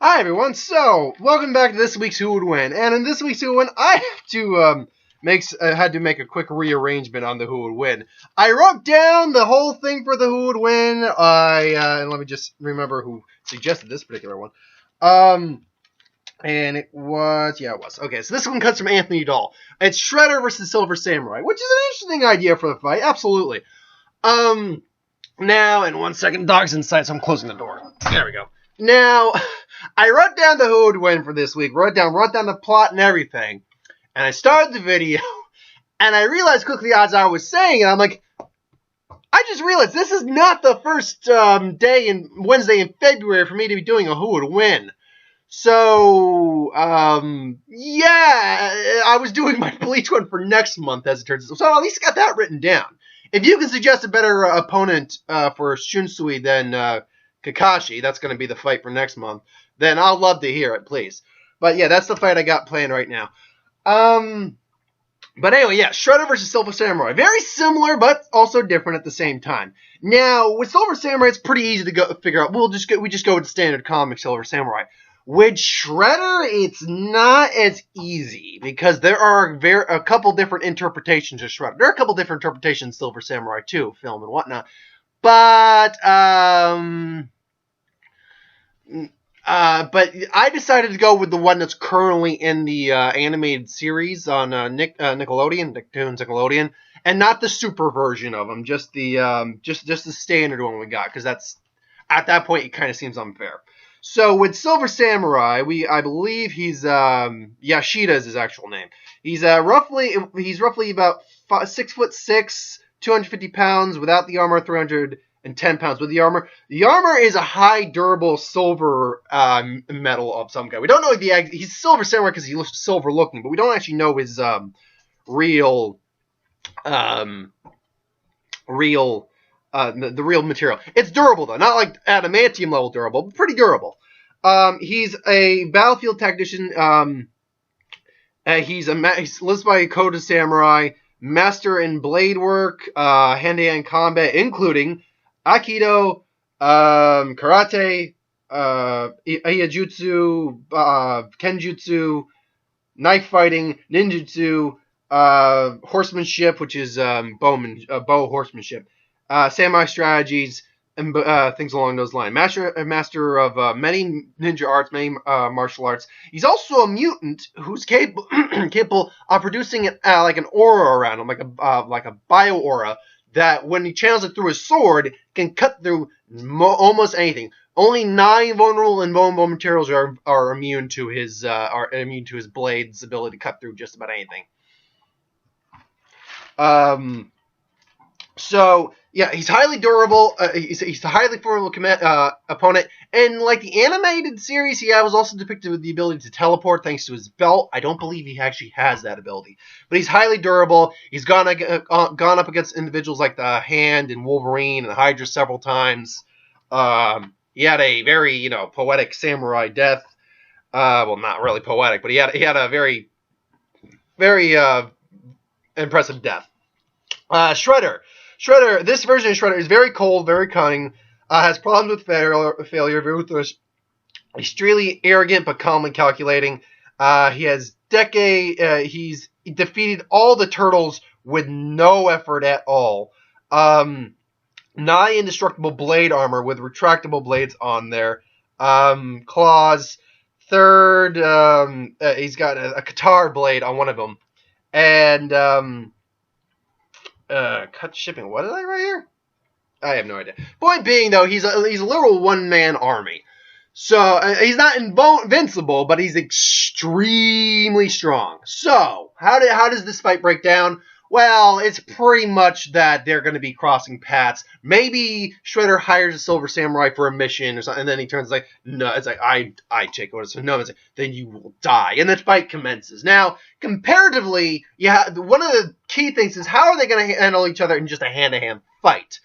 Hi everyone, so welcome back to this week's Who Would Win, and in this week's Who Would Win, I had to make a quick rearrangement on the Who Would Win. I wrote down the whole thing for the Who Would Win. And let me just remember who suggested this particular one. And it was okay. So this one comes from Anthony Dahl. It's Shredder versus Silver Samurai, which is an interesting idea for the fight. Absolutely. Now in 1 second, dog's inside, so I'm closing the door. There we go. Now, I wrote down the Who Would Win for this week, wrote down the plot and everything, and I started the video, and I realized quickly as I was saying it, I'm like, I just realized this is not the first Wednesday in February for me to be doing a Who Would Win. So, I was doing my Bleach one for next month, as it turns out, so I at least got that written down. If you can suggest a better opponent for Shunsui than Kakashi, that's going to be the fight for next month, then I'll love to hear it, please. But yeah, that's the fight I got planned right now. But anyway, yeah, Shredder versus Silver Samurai. Very similar, but also different at the same time. Now, with Silver Samurai, it's pretty easy to figure out. We just go with the standard comic Silver Samurai. With Shredder, it's not as easy, because there are a couple different interpretations of Shredder. There are a couple different interpretations of Silver Samurai too, film and whatnot. But I decided to go with the one that's currently in the animated series on Nickelodeon, Nicktoons Nickelodeon, and not the super version of them, just the just the standard one we got, because that's at that point it kind of seems unfair. So with Silver Samurai, I believe he's Yashida is his actual name. He's roughly about 6'6", 250 pounds, without the armor, 310 pounds with the armor. The armor is a high, durable silver metal of some kind. We don't know if he's Silver Samurai because he looks silver looking, but we don't actually know his real material. It's durable though, not like adamantium level durable, but pretty durable. He's a battlefield tactician. He lives by a code of samurai. Master in blade work, hand-to-hand combat, including Aikido, Karate, Iajutsu, Kenjutsu, knife fighting, ninjutsu, horsemanship, which is bow horsemanship, samurai strategies, and things along those lines. Master of many ninja arts, many martial arts. He's also a mutant who's capable of producing like an aura around him, like a bio aura that, when he channels it through his sword, can cut through almost anything. Only 9 vulnerable and vulnerable materials are immune to his blade's ability to cut through just about anything. So yeah, he's highly durable. He's a highly formidable opponent. And like the animated series, he was also depicted with the ability to teleport thanks to his belt. I don't believe he actually has that ability, but he's highly durable. He's gone up against individuals like the Hand and Wolverine and the Hydra several times. He had a very poetic samurai death. Well, not really poetic, but he had a very impressive death. Shredder, this version of Shredder is very cold, very cunning, has problems with failure, extremely arrogant but calm and calculating. He's defeated all the turtles with no effort at all. Nigh indestructible blade armor with retractable blades on there. Claws. Third, he's got a guitar blade on one of them. And cut shipping. What did I write here? I have no idea. Point being, though, he's a literal one-man army. So he's not invincible, but he's extremely strong. So how does this fight break down? Well, it's pretty much that they're going to be crossing paths. Maybe Shredder hires a Silver Samurai for a mission or something, and then he turns no, it's like, I take orders. So no, it's like, then you will die. And the fight commences. Now, comparatively, one of the key things is, how are they going to handle each other in just a hand-to-hand fight?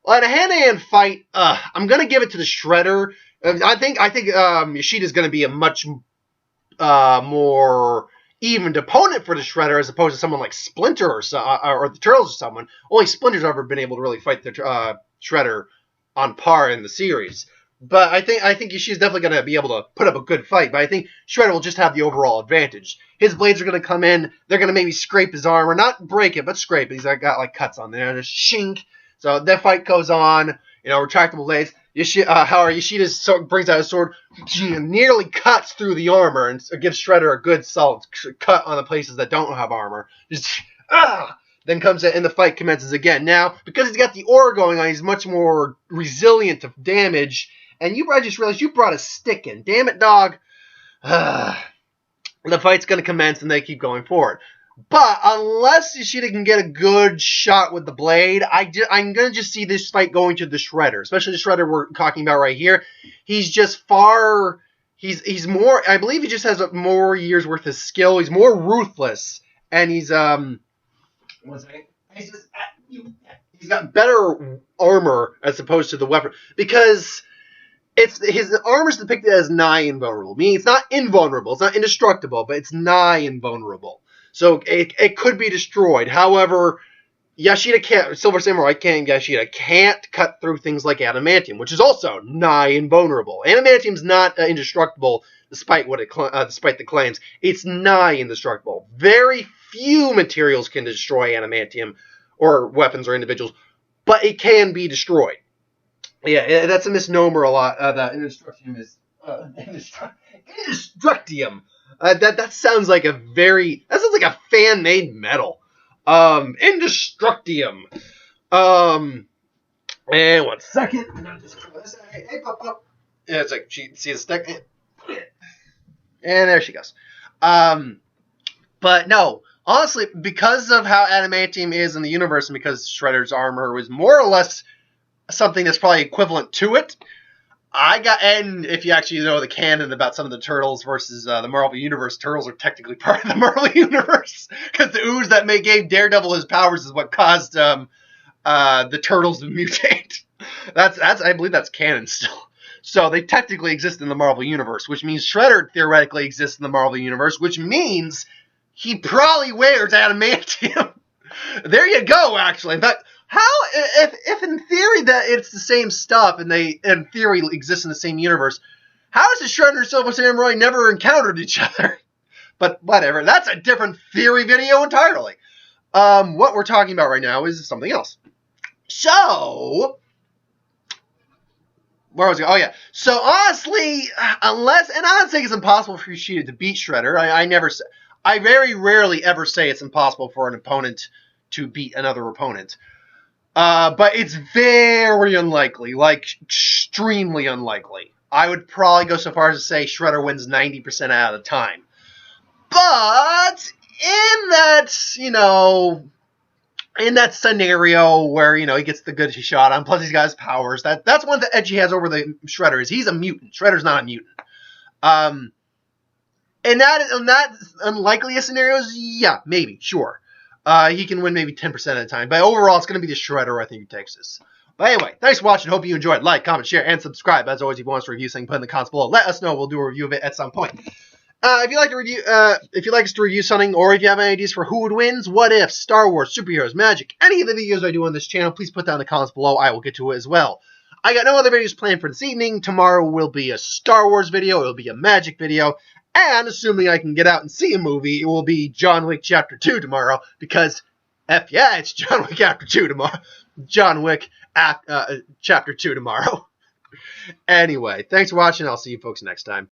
Well, in a hand-to-hand fight, I'm going to give it to the Shredder. I think Yoshida's going to be a much more even opponent for the Shredder, as opposed to someone like Splinter or the Turtles or someone. Only Splinter's ever been able to really fight the Shredder on par in the series. But I think she's definitely going to be able to put up a good fight. But I think Shredder will just have the overall advantage. His blades are going to come in. They're going to maybe scrape his arm, or not break it, but scrape it. He's got like cuts on there. Just shink. So that fight goes on. Retractable blades. Yoshida brings out his sword, nearly cuts through the armor, and gives Shredder a good solid cut on the places that don't have armor. Just then comes in, and the fight commences again. Now, because he's got the aura going on, he's much more resilient to damage. And I just realized you brought a stick in. Damn it, dog. The fight's going to commence, and they keep going forward. But unless Yoshida can get a good shot with the blade, I'm going to just see this fight going to the Shredder. Especially the Shredder we're talking about right here. He's just far... He's more... I believe he just has more years worth of skill. He's more ruthless. And he's... He's got better armor as opposed to the weapon. Because... his armor is depicted as nigh invulnerable, meaning it's not invulnerable, it's not indestructible, but it's nigh invulnerable. So it could be destroyed. However, Silver Samurai Yoshida can't cut through things like adamantium, which is also nigh invulnerable. Adamantium's not indestructible, despite the claims. It's nigh indestructible. Very few materials can destroy adamantium, or weapons or individuals, but it can be destroyed. Yeah, that's a misnomer a lot. That indestructium is indestructium. That sounds like a fan-made metal. Indestructium. And 1 second. Hey, pop up. Yeah, it's like she sees a stick. And there she goes. But no, honestly, because of how adamantium is in the universe, and because Shredder's armor was more or less something that's probably equivalent to it. And if you actually know the canon about some of the Turtles versus the Marvel Universe, Turtles are technically part of the Marvel Universe, because the ooze that gave Daredevil his powers is what caused the Turtles to mutate. I believe that's canon still. So they technically exist in the Marvel Universe, which means Shredder theoretically exists in the Marvel Universe, which means he probably wears adamantium. There you go, actually. In fact, if in theory that it's the same stuff and they in theory exist in the same universe, how is the Shredder and Silver Samurai never encountered each other? But whatever, that's a different theory video entirely. What we're talking about right now is something else. So, where was I? Oh yeah. So honestly, I'm not saying it's impossible for Yoshida to beat Shredder. I very rarely ever say it's impossible for an opponent to beat another opponent. But it's very unlikely, like extremely unlikely. I would probably go so far as to say Shredder wins 90% out of the time. But in that scenario where, he gets the good shot on, plus he's got his powers, that's one of the edge he has over the Shredder is he's a mutant. Shredder's not a mutant. In that unlikeliest scenarios, yeah, maybe, sure. He can win maybe 10% of the time. But overall, it's going to be the Shredder, I think, who takes this. But anyway, thanks for watching. Hope you enjoyed. Like, comment, share, and subscribe. As always, if you want us to review something, put in the comments below. Let us know. We'll do a review of it at some point. If you'd like us to review something, or if you have any ideas for who would wins, what if, Star Wars, superheroes, magic, any of the videos I do on this channel, please put down in the comments below. I will get to it as well. I got no other videos planned for this evening. Tomorrow will be a Star Wars video. It will be a magic video. And assuming I can get out and see a movie, it will be John Wick Chapter 2 tomorrow, because it's John Wick Chapter 2 tomorrow. John Wick Chapter 2 tomorrow. Anyway, thanks for watching. I'll see you folks next time.